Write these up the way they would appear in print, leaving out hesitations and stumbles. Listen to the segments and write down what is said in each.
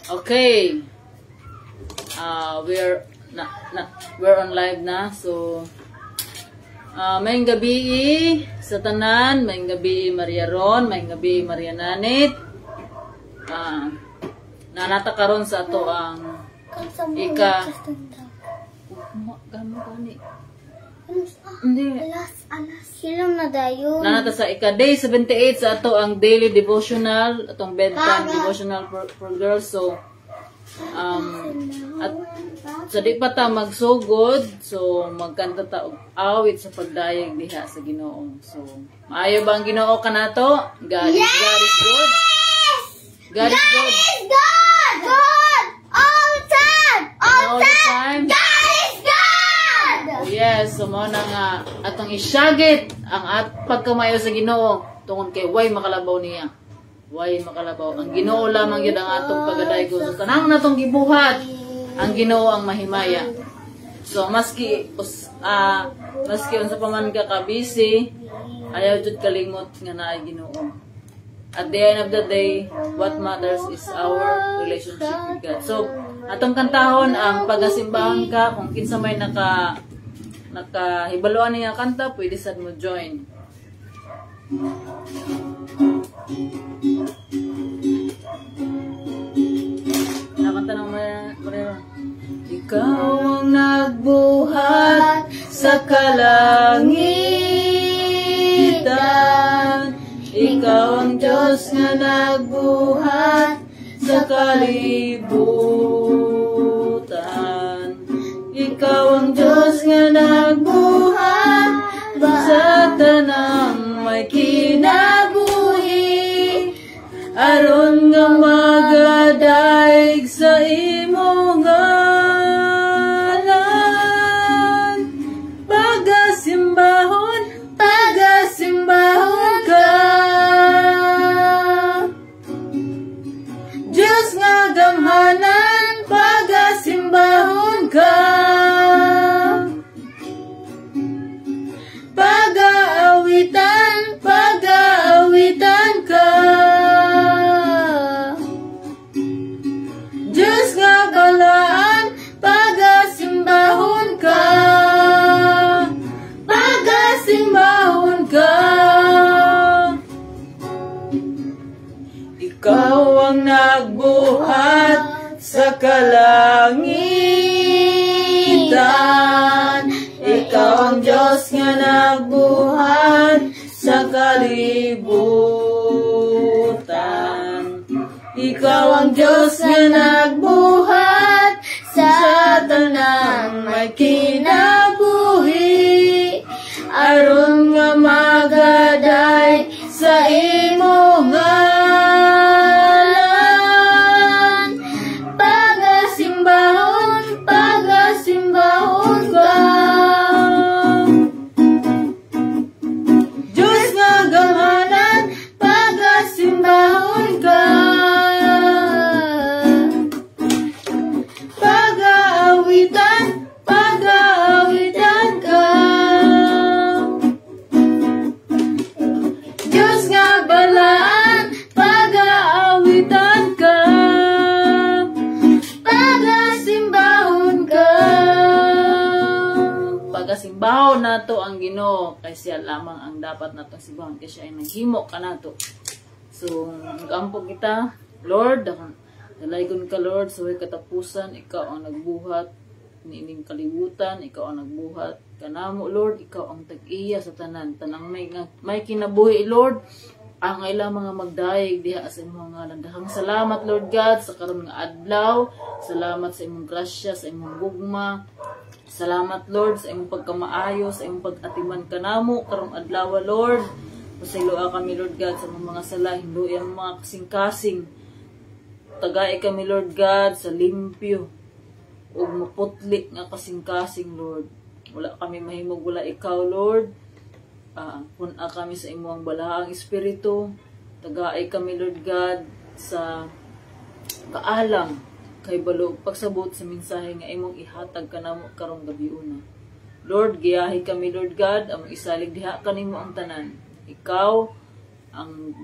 Okay. We're on live na. So mayong gabi sa tanan, mayong gabi Maria Ron, mayong gabi Maria Nanit. Nanata karon sa ato ang ika nanata sa ika day 78 sa ato ang daily devotional, atong bedtime devotional for girls. So at sa di pa ta magsugod, so magkanta ta og awit sa pagdayeg diha sa Ginoo. So maayo ba ang Ginoo kanato? God is good. God is good. Good all the time. All the time. God is God. Yes, so mo na nga atong isyagit ang pagkamayo sa Ginoo tungod kay way makalabaw niya. Way makalabaw. Ang Ginoo lamang yun ang atong pagadaygo. So tanang natong gibuhat, ang Ginoo ang mahimaya. So maski unsa pa man ka busy, ayaw jud kalimot nga naay Ginoo. At the end of the day, what matters is our relationship with God. So atong kantahon ang pagasimbahan ka, kung kinsa may nakahibaluan niya kanta, pwede sad mo join. Nakanta ng Maria. Ikaw ang nagbuhat sa kalangitan, ikaw ang Diyos nga nagbuhat sa kalibutan, ikaw ang Diyos nga nagbuhat sa tanang may kinabuhi, aron nga magadaig sa imong ngalan. Pagasimbahon ka, Diyos nga gamhanan, pagasimbahon ka. Pag-aawitan ka, Diyos nga balaan, pagasimbahon ka. Pagasimbahon ka. Ikaw ang nagbuhat sa kalangitan, ikaw ang Diyos nga nagbuhat sa kalibutan, ikaw ang Diyos nga nagbuhat sa tanang may kinabuhi, aron nga magaday sa imong ngalan. Pagasimbahon ka, Diyos nga gamhanan, pagasimbahon ka. Pag-aawitan ka, Diyos nga balaan, pag-aawitan ka. Pagasimbahon ka. Pagasimbahon nato ang Ginoo, kay siya lamang ang dapat natong simbahon, kay siya ay naghimo kanato. So nagampog kita, Lord, dalaygon ka Lord sa way katapusan, ikaw ang nagbuhat niining kalibutan, ikaw ang nagbuhat kanamo Lord, ikaw ang tag-iya sa tanang may kinabuhi Lord, ang ilang mga magdayeg diha sa imong ngalan. Dahang salamat Lord God sa karon nga adlaw, salamat sa imong grasya, sa imong gugma, salamat Lord sa imong pagkamaayo, sa imong pag-atiman kanamo karong adlaw Lord. Pasayloa kami Lord God sa mga sala, hinduyan mga kasing-kasing, tagay kami Lord God sa limpyo o maputli nga kasing-kasing Lord. Wala kami mahimog wala ikaw Lord. Puna kami sa imong balaang espiritu, tagaay kami Lord God sa kaalam kay balog pagsabot sa mensahe nga imong ihatag kanamo karong gabiuna. Lord, giyahi kami Lord God, ang isalig diha kanimo ang tanan. Ikaw ang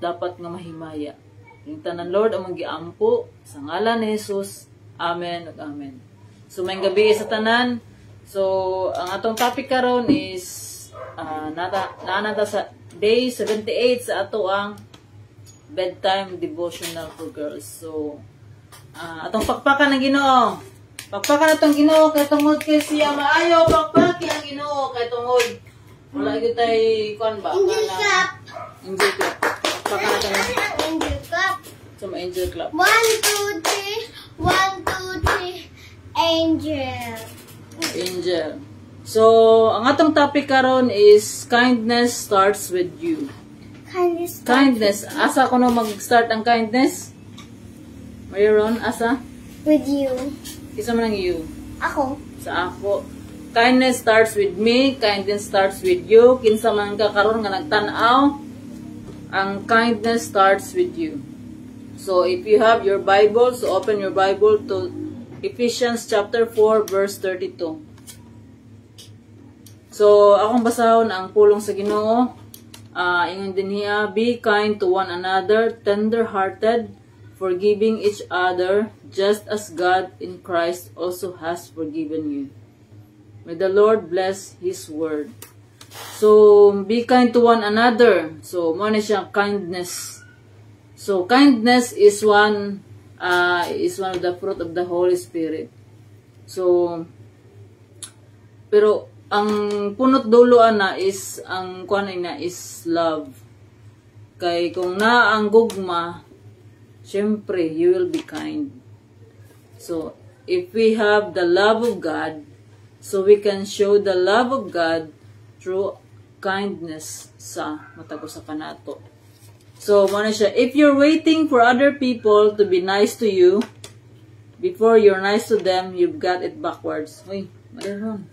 dapat nga mahimaya. Yung tanan Lord among giampo sa ngalan ni Jesus. Amen ug amen. So may gabi sa tanan. So ang atong topic karon is nata sa day 78 sa ato ang bedtime devotional for girls. So atong pakpakan ng Ginoo. Pakpakan atong Ginoo kay tungod kay siya maayo pakpaki ang Ginoo kay tungod wala gyud tay kon ba? Angel clap. Angel clap. Pakpakan natin. Angel clap. So angel clap. 1, 2, 3. 1, 2, 3. Angel. Angel. So, ang atong topic karon is kindness starts with you. Kindness. Kindness. Asa ko no mag-start ang kindness? Mayroon, asa? With you. Isa man ang you. Ako. Sa ako. Kindness starts with me. Kindness starts with you. Kinsa man ka karon nga nagtan-aw, ang kindness starts with you. So, if you have your Bible, so open your Bible to Ephesians chapter 4 verse 32. So, akong basahon ang pulong sa Ginoo. Ingon din niya, be kind to one another, tender-hearted, forgiving each other, just as God in Christ also has forgiven you. May the Lord bless His word. So, be kind to one another. So, mo na siyang kindness. So, kindness is one of the fruit of the Holy Spirit. So, pero ang punot duloan na is ang kuan na is love. Kay kung na ang gugma, syempre you will be kind. So, if we have the love of God, so we can show the love of God through kindness sa matago sa kanato. So, mo na siya, if you're waiting for other people to be nice to you, before you're nice to them, you've got it backwards. Uy, mayroon.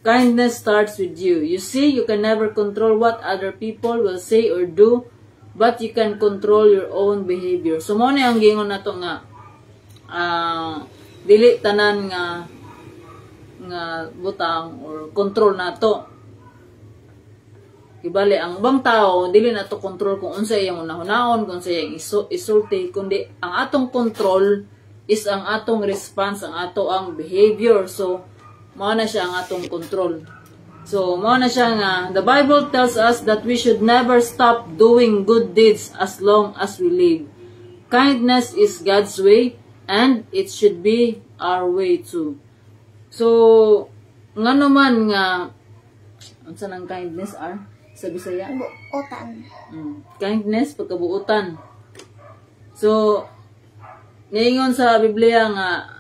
Kindness starts with you. You see, you can never control what other people will say or do, but you can control your own behavior. So, mo na ang gingon na to nga, dili tanan nga butang or control na to. Ibali, ang bang tao, dili na to control kung unsa iyang unahunahon, kung unsa iyang isulti, kundi ang atong control is ang atong response, ang ato ang behavior. So, mao na siya ang atong control. So, mao na siya nga, the Bible tells us that we should never stop doing good deeds as long as we live. Kindness is God's way, and it should be our way too. So, nga naman nga, unsa nang kindness are? Sa Bisaya? Buotan. Kindness, pagkabuutan. So, ngayon sa Biblia nga,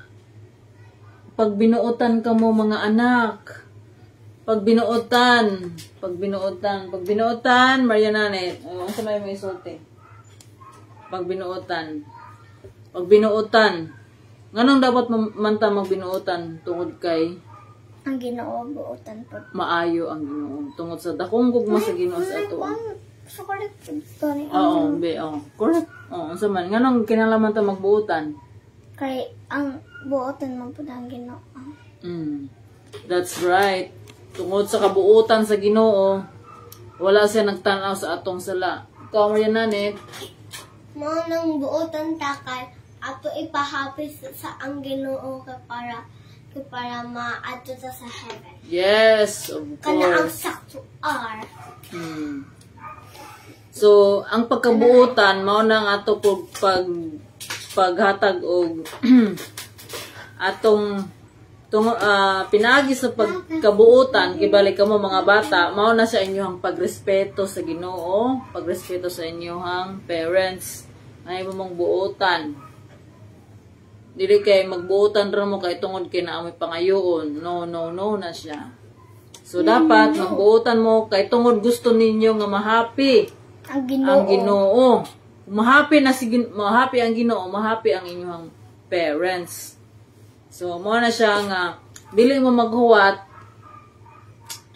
pag binuutan ka mo mga anak, pag binuutan, Marianane, ano sa may isulti? Pag binuutan. Nganong dapat manta magbinuutan tungod kay Ang Ginoo buotan po. maayo ang Ginoo tungod sa dakong gugma sa Ginoo sa ato. So correct po ni. Oo, correct. Oo, unsa man nganong kinahanglan ta magbuutan? Kay ang buotan man po ang Ginoo. That's right. Tungod sa kabuutan sa Ginoo, wala siya nagtanaw sa atong sala. Ikaw Marianane, Mo nang buotan takay ato ipahapis sa ang Ginoo para maadto ta sa heaven. yes, of Kana ang course. sakto are. So, ang pagkabuutan mao nang ato paghatag og atong pinaagi sa pagkabuutan kibalik kamo mga bata, mao na sa inyong pagrespeto sa Ginoo, pagrespeto sa inyong parents. Ay mong buutan. Dili kay magbuutan ra mo kay tungod kay naamoy pangayoon. No na siya. So dapat magbuutan mo kay tungod gusto ninyo nga mahappy Ang Ginoo. ang Ginoo. Mahappy ang Ginoo, mahappy ang inyong parents. So mo na siya nga dili mo maghuwat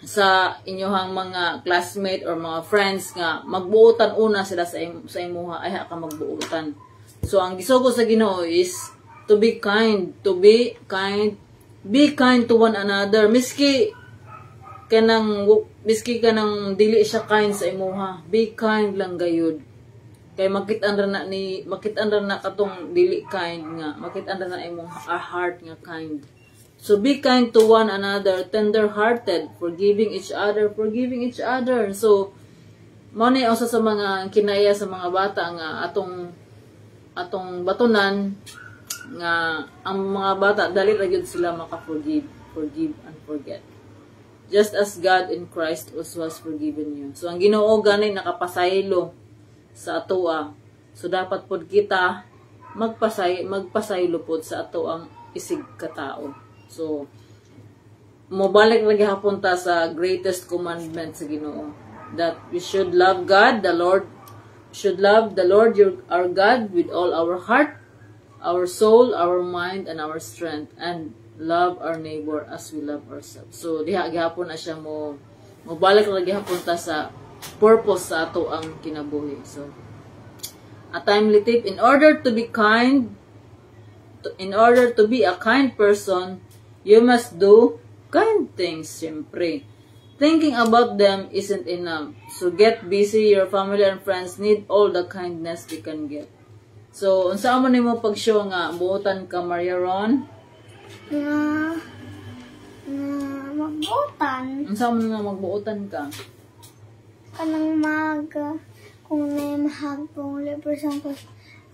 sa inyong mga classmate or mga friends nga magbuutan una sila sa imuha ay ka magbuutan. So ang gisugo sa Ginoo is to be kind to one another. Miski kanang dili siya kind sa imuha, be kind lang gayud. kay makit-an ra na katong dili kind nga, makit-an ra na imong heart nga kind. So be kind to one another, tender-hearted, forgiving each other. So mo ni usa sa mga kinaya sa mga bata nga atong batunan nga ang mga bata dali ra gyud sila maka-forgive and forget. Just as God in Christ also has forgiven you. So ang Ginoo gani nakapasaylo sa atoa. So dapat pod kita magpasaylo pod sa ato ang isig katao. So mobalik lagi hapon ta sa greatest commandment sa Ginoo, that we should love God, our God with all our heart, our soul, our mind, and our strength, and love our neighbor as we love ourselves. So diha gihapon na siya mobalik lagi hapon ta sa purpose sa ato ang kinabuhi. So a timely tip: in order to be a kind person, you must do kind things. Siyempre, thinking about them isn't enough. So get busy. Your family and friends need all the kindness they can get. So unsa man nimo pag-show nga buotan ka, Maria Ron? Magbuotan. Unsa man nga magbuotan ka? Kanang kung may mahagpong libre sa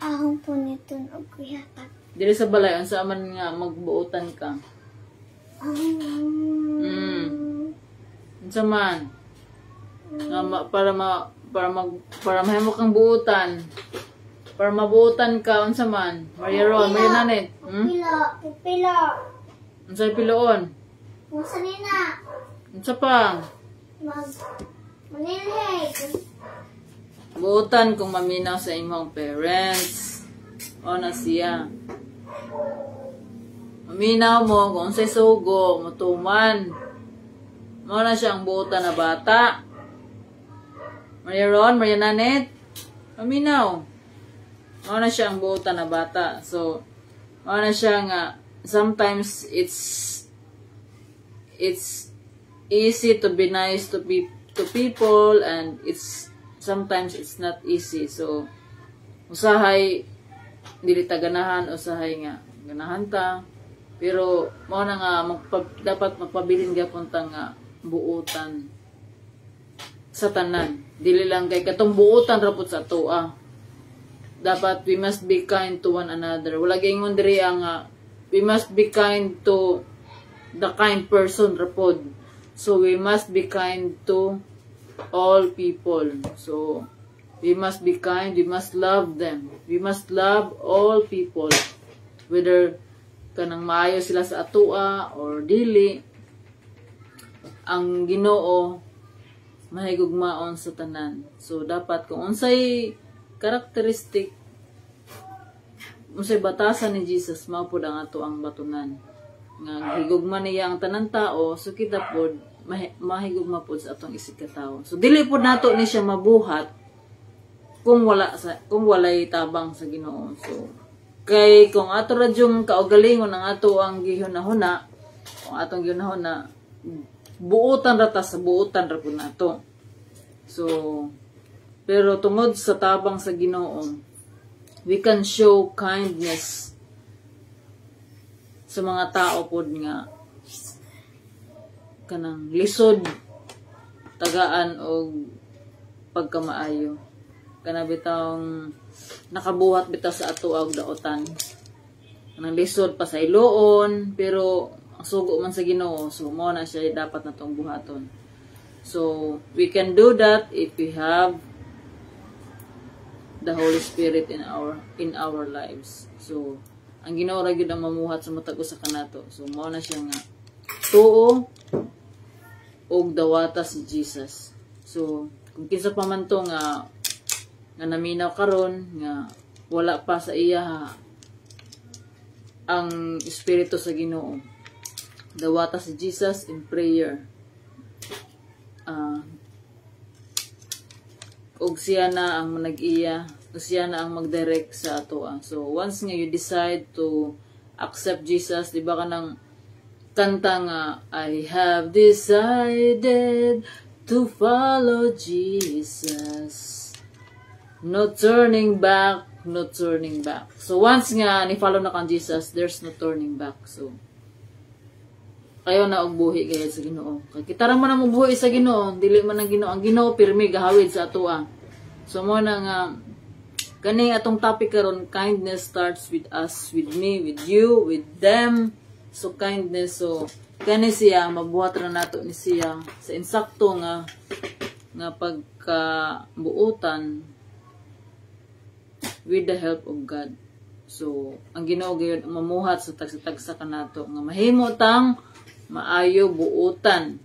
ahong po nito og kuyapat. Dili sa balay, unsa man nga magbuotan ka? Unsa man? Para mahimo kang buotan. Para mabuotan ka, unsa man? Maria Ron, Maria Nanet. Pila. Unsa piloon? Unsa nina? Unsa pa? Manilhig. Buotan kung maminaw sa imong parents. O na siya. Maminaw mo kung unsay sugo, mutuman. Mo na siyang buotan na bata. Maria Ron, Maria Nanet. Maminaw. Mo na siyang buotan na bata. So, mo na siya nga sometimes it's easy to be nice to people, and sometimes it's not easy. So usahay dili ta ganahan, usahay nga ganahan ta, pero mao na nga dapat magpabilin gyapon ta nga buotan sa tanan, dili lang kay katong buotan ra pud sa toa. Dapat we must be kind to one another. Wala gingon diri ang we must be kind to the kind person rapod. So we must be kind to all people. So we must be kind, we must love them. We must love all people, whether kanang maayo sila sa atua or dili. Ang Ginoo mahigugmaon sa tanan. So dapat kung unsay karakteristik, unsay batasan ni Jesus, mao pud ang ato ang batunan. Nga higugma niya ang tanan tao, so kita pod mahigugma pod sa atong isig ka tao. So dili pod nato ni siya mabuhat kung walay tabang sa Ginoo. So kay kung ato ra jung kaugalingon ang ato ang gihunahuna, kung atong gihunahuna, buotan ra ta sa buotan ra pod nato. So pero tungod sa tabang sa Ginoo, we can show kindness sa mga tao pod nga kanang lisod tagaan og pagkamaayo. Kana bitawng nakabuhat bitaw sa ato og daotan. Kanang lisod pa sa iloon, pero ang sugo man sa Ginoo, so mo na siya dapat natong buhaton. So we can do that if we have the Holy Spirit in our lives. So ang Ginoo ra gyud ang mamuhat sa matag usa kanato. So mao na siya nga tuo og dawata si Jesus. So kung kinsa pa man to nga naminaw karon nga wala pa sa iya ang espiritu sa Ginoo, dawata si Jesus in prayer. Og siya na ang nag-iya, siya na ang mag-direct sa ato. So once nga you decide to accept Jesus, di ba kanang kanta nga, I have decided to follow Jesus. No turning back, no turning back. So once nga ni-follow na kang Jesus, there's no turning back. So kayo na og buhi gayud sa Ginoo. Kay kita ra man ang buhi sa Ginoo, dili man ang Ginoo. Ang Ginoo pirmi gahawid sa atoa. So mo na nga kani atong topic karon, kindness starts with us, with me, with you, with them. So kindness, so kani siya mabuhat ra nato ni siya sa insakto nga pagkabuutan with the help of God. So ang Ginoo gayon mamuhat sa tagsa-tagsa kanato nga mahimo tang maayo buutan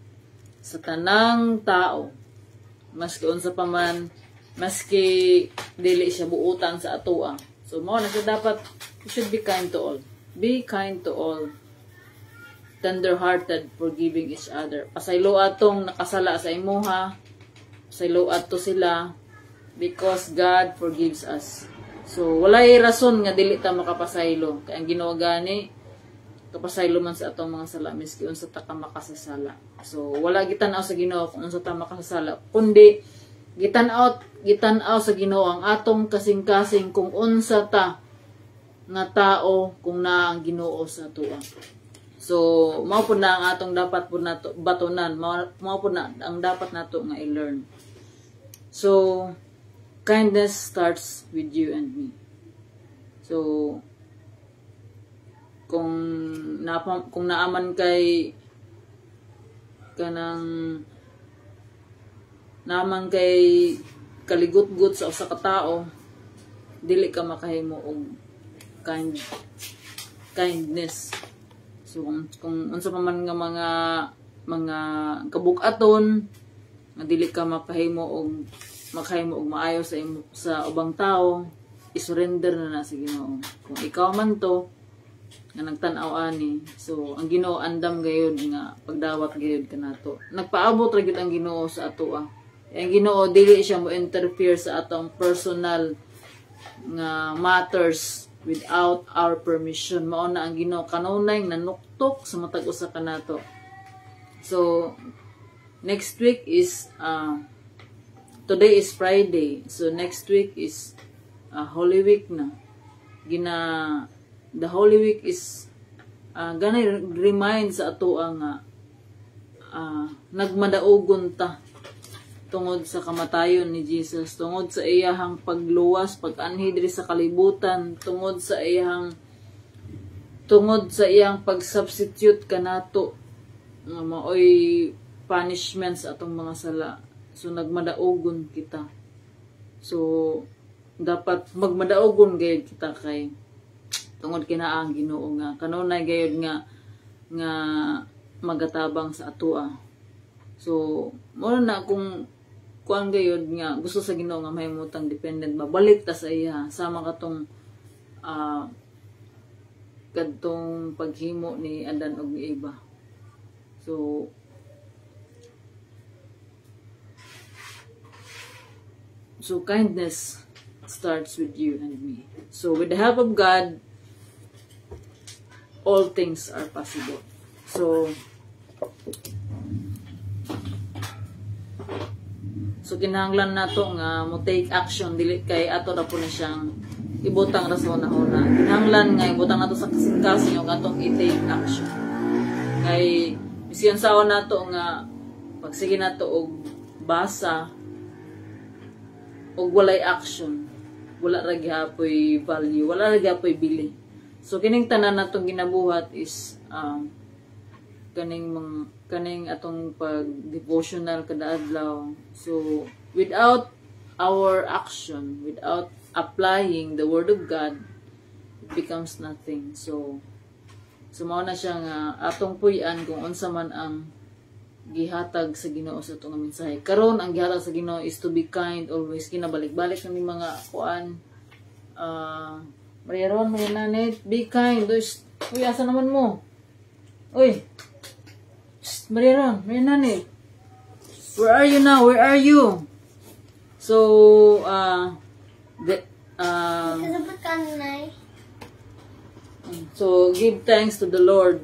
sa tanang tao, maski unsa pa man, maski dili siya buutan sa atoa. So mao na siya dapat, we should be kind to all. Be kind to all. Tender-hearted, forgiving each other. Pasaylo atong nakasala sa imuha, pasaylo ato sila because God forgives us. So walay rason nga dili ta makapasaylo, kay ang Ginoo gani kapasaylo man sa atong mga sala miski unsa ta ka makasasala. So wala gitan-aw sa Ginoo kung unsa ta makasasala, kundi gitan-aw sa Ginoo ang atong kasing-kasing kung unsa ta nga tao kung naa ang Ginoo sa atoa. So mao pud na ang atong dapat pud nato batunan, mao pud na ang dapat nato nga i-learn. So kindness starts with you and me. So kung naaman kay kaligut-gut sa usa ka tawo, dili ka makahimo og kindness. So kung unsa pa man nga mga kabuk-aton nga dili ka makahimo og maayo sa ubang tao, i-surrender na sa Ginoo. Kung ikaw man to nga nagtan-aw ani, so ang Ginoo andam gayud nga pagdawat gayud kanato. Nagpaabot ra gyud ang Ginoo sa atoa. Ang Ginoo dili siya mo interfere sa atong personal nga matters without our permission. Mao na ang Ginoo kanunay nanuktok sa matag usa kanato. So next week is today is Friday. So next week is Holy Week na. The Holy Week is gonna remind sa ato nga nagmadaugon ta tungod sa kamatayon ni Jesus, tungod sa iyahang pagluwas, pag-anhi diri sa kalibutan, tungod sa iyang pag-substitute kanato nga maoy punishment sa atong mga sala. So nagmadaugon kita. So dapat magmadaugon gayud kita kay tungod kinaang Ginoo nga kanunay gayud nga magatabang sa atoa. So mo na kung kuan gayud nga gusto sa Ginoo nga mahimutang dependent, babalik ta sa iya sama katong kadtong paghimo ni Adan ug ni Eva. So kindness starts with you and me. So with the help of God, all things are possible. So kinahanglan nato nga mo take action, dili kay ato ra po na siyang ibutang ra sa una-una. Kinahanglan nga ibutang nato sa kasing-kasing og atong i-take action. Kay bisiyon saon nato nga pagsige nato og basa og walay action, wala ra gyapon value, wala ra gyapon bili. So kining tanan natong ginabuhat is kaning atong pag-devotional kada adlaw. So without our action, without applying the word of God, it becomes nothing. So mao na siya nga atong puy-an kung unsa man ang gihatag sa Ginoo sa atong mensahe. Karon ang gihatag sa Ginoo is to be kind always. Kinabalik-balik ng mga kuan Mariaron, Mariananit, be kind. Uy, asa naman mo? Uy, Mariaron, Mariananit, where are you now? Where are you? So so give thanks to the Lord.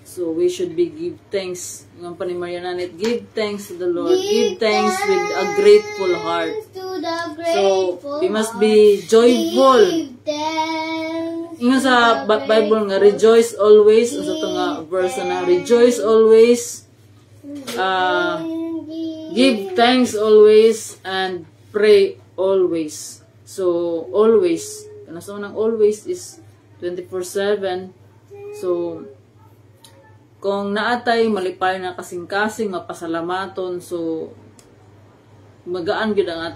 So So we should be give thanks. Ng pa ni Maria Nanet, give thanks to the Lord. Give thanks with a grateful heart. So we must be joyful. Ingon sa Bible nga, rejoice always. Sa ito nga verse na, rejoice always. Give thanks always and pray always. So always. Kana sa unang always is 24/7. So kung naatay malipay na kasing-kasing mapasalamaton, so magaan gyud ang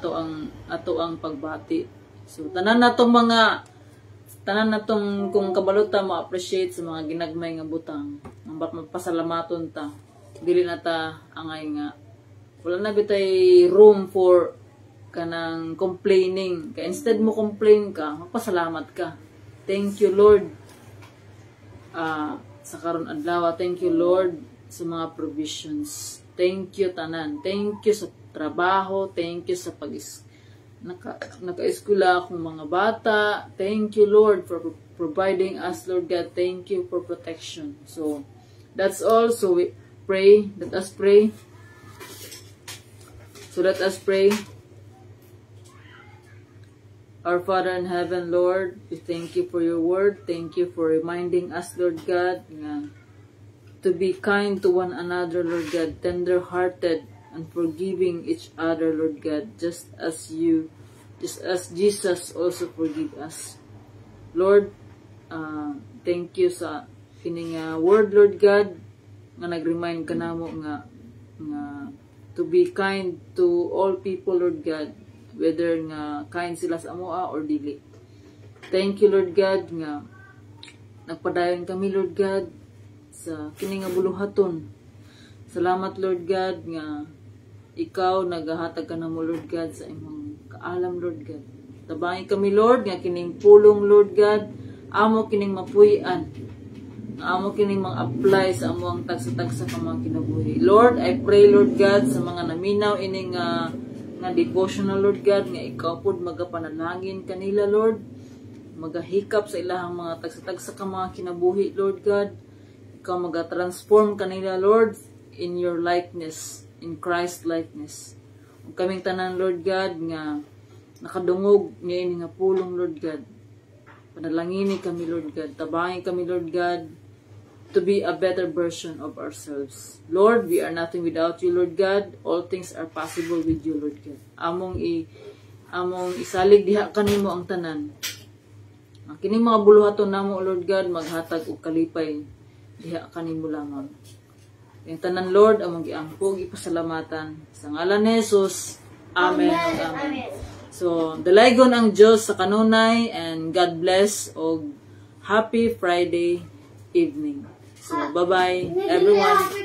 ato ang pagbati. So tanan natong kung kabalota mo appreciate sa mga ginagmay nga butang, ang mapasalamaton ta. Dili na ta angay nga wala na bitay room for kanang complaining. Kaya instead mo complain ka, magpasalamat ka. Thank you Lord. Sa karon adlaw, thank you Lord sa mga provisions. Thank you tanan. Thank you sa trabaho, thank you sa naka-eskwela akong mga bata. Thank you Lord for providing us, Lord God. Thank you for protection. So that's all. So we pray. Let us pray. So let us pray. Our Father in heaven, Lord, we thank you for your word. Thank you for reminding us, Lord God, to be kind to one another, Lord God, tender-hearted and forgiving each other, Lord God, just as Jesus also forgive us. Lord, thank you sa kining word, Lord God, nga nag-remind ka namo nga to be kind to all people, Lord God, whether nga kind sila sa amoa or dili. Thank you Lord God nga nagpadayon kami Lord God sa kini nga buluhaton. Salamat Lord God nga ikaw nagahatag ka namo Lord God sa imong kaalam Lord God. Tabangi kami Lord nga kining pulong Lord God amo kining mapuy-an. Amo kining mang-apply sa amo ang tagsa-tagsa ka mga kinabuhi. Lord, I pray Lord God sa mga naminaw ining nga devotional Lord God nga ikaw pod magapanalangin kanila Lord, magahikap sa ilahang mga tagsa-tagsa ka mga kinabuhi Lord God, ikaw magatransform kanila Lord in your likeness, in Christ likeness. Ug kaming tanan Lord God nga nakadungog niini nga pulong Lord God, panalangini kami Lord God, tabangin kami Lord God to be a better version of ourselves. Lord, we are nothing without you, Lord God. All things are possible with you, Lord God. Among isalig diha kanimo ang tanan. Kini mga buluhaton namo, Lord God, maghatag og kalipay diha kanimo lamang. Ang tanan, Lord, among giangkog ipasalamatan sa ngalan ni Jesus. Amen. Amen. So, dalaygon ang Dios sa kanunay and God bless og happy Friday evening. So, bye-bye, everyone.